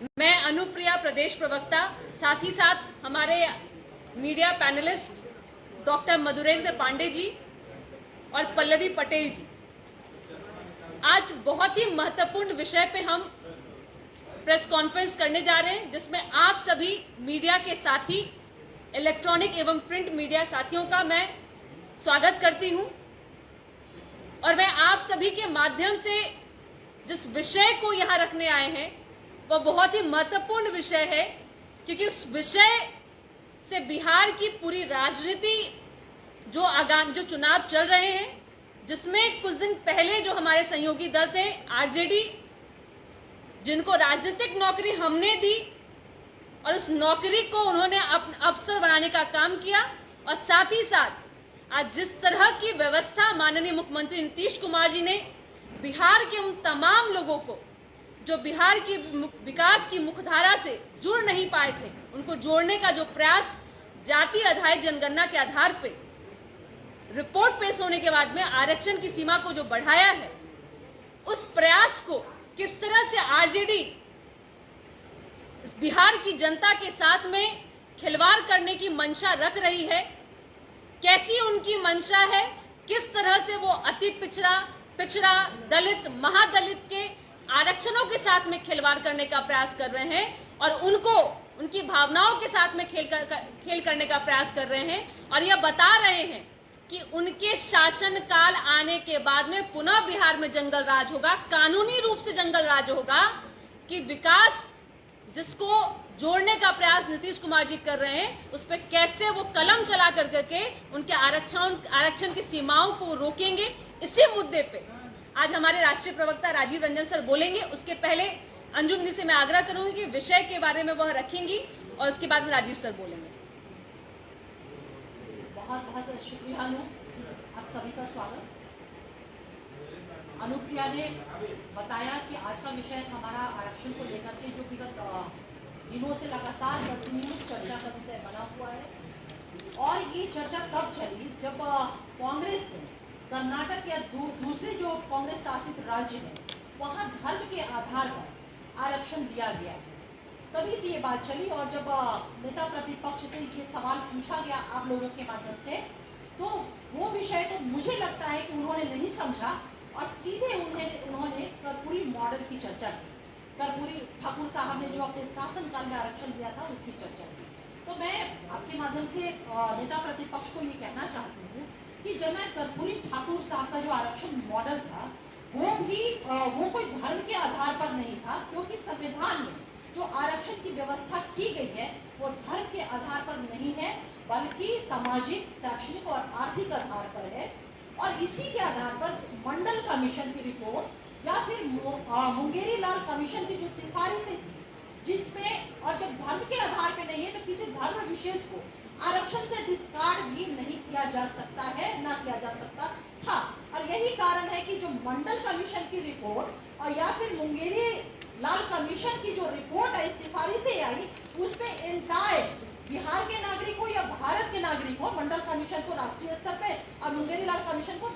मैं अनुप्रिया प्रदेश प्रवक्ता, साथ ही साथ हमारे media panelist doctor Madhurendra Pandey ji और पल्लवी पटेल जी, आज बहुत ही महत्वपूर्ण विषय पे हम प्रेस कॉन्फ्रेंस करने जा रहे हैं, जिसमें आप सभी मीडिया के साथी, इलेक्ट्रॉनिक एवं प्रिंट मीडिया साथियों का मैं स्वागत करती हूं। और मैं आप सभी के माध्यम से जिस विषय को यहां रखने आए हैं वह बहुत ही महत्वपूर्ण विषय है, क्योंकि उस विषय से बिहार की पूरी राजनीति जो चुनाव चल रहे हैं, जिसमें कुछ दिन पहले जो हमारे सहयोगी दल थे आरजेडी, जिनको राजनीतिक नौकरी हमने दी और उस नौकरी को उन्होंने अवसर बनाने का काम किया, और साथ ही साथ आज जिस तरह की व्यवस्था माननीय मुख्यमंत्री नीतीश कुमार जी ने बिहार के उन तमाम लोगों को जो बिहार की विकास की मुख्यधारा से जुड़ नहीं पाए थे, उनको जोड़ने का जो प्रयास जाति आधारित जनगणना के आधार पे रिपोर्ट पेश होने के बाद में आरक्षण की सीमा को जो बढ़ाया है, उस प्रयास को किस तरह से आरजेडी बिहार की जनता के साथ में खिलवाड़ करने की मंशा रख रही है, कैसी उनकी मंशा है, किस तरह से वो अति पिछड़ा दलित महादलित के आरक्षणों के साथ में खिलवाड़ करने का प्रयास कर रहे हैं और उनको उनकी भावनाओं के साथ में खेल करने का प्रयास कर रहे हैं, और यह बता रहे हैं कि उनके शासन काल आने के बाद में पुनः बिहार में जंगल राज होगा, कानूनी रूप से जंगल राज होगा, कि विकास जिसको जोड़ने का प्रयास नीतीश कुमार जी कर रहे हैं, उस पर कैसे वो कलम चला करके उनके आरक्षण की सीमाओं को रोकेंगे। इसी मुद्दे पे आज हमारे राष्ट्रीय प्रवक्ता राजीव रंजन सर बोलेंगे। उसके पहले अंजुम जी से मैं आग्रह करूंगी कि विषय के बारे में वह रखेंगी और उसके बाद में राजीव सर बोलेंगे। बहुत बहुत शुक्रिया अनु, आप सभी का स्वागत। अनुप्रिया ने बताया कि आज का विषय हमारा आरक्षण को लेकर के जो विगत दिनों से लगातार कंटिन्यूस चर्चा का विषय बना हुआ है, और ये चर्चा तब चली जब कांग्रेस ने कर्नाटक या दूसरे जो कांग्रेस शासित राज्य है वहां धर्म के आधार पर आरक्षण दिया गया है, तभी से ये बात चली। और जब नेता प्रतिपक्ष से ये सवाल पूछा गया आप लोगों के माध्यम से, तो वो विषय को मुझे लगता है कि उन्होंने नहीं समझा और सीधे उन्होंने कर्पूरी मॉडल की चर्चा की। कर्पूरी ठाकुर साहब ने जो अपने शासनकाल में आरक्षण दिया था उसकी चर्चा की। तो मैं आपके माध्यम से नेता प्रतिपक्ष को ये कहना चाहती हूँ कि जनरल कर्पूरी ठाकुर साहब का जो आरक्षण मॉडल था वो कोई धर्म के आधार पर नहीं था, क्योंकि संविधान में जो आरक्षण की व्यवस्था की गई है वो धर्म के आधार पर नहीं है, बल्कि सामाजिक, शैक्षणिक और आर्थिक आधार पर है। और इसी के आधार पर मंडल कमीशन की रिपोर्ट या फिर मुंगेरी लाल कमीशन की जो सिफारिशें थी, जिसमें और जब धर्म के आधार पे नहीं है तो किसी धर्म विशेष को आरक्षण से डिस्कार्ड भी नहीं किया जा सकता है, ना किया जा सकता था। और यही कारण है कि जो मंडल कमीशन की रिपोर्ट और या फिर मुंगेरी लाल कमीशन की जो रिपोर्ट आई, सिफारिशें आई, उसमें एंटायर बिहार के नागरिकों या भारत के नागरिकों, मंडल कमीशन को राष्ट्रीय स्तर पे और मुंगेरी लाल कमीशन को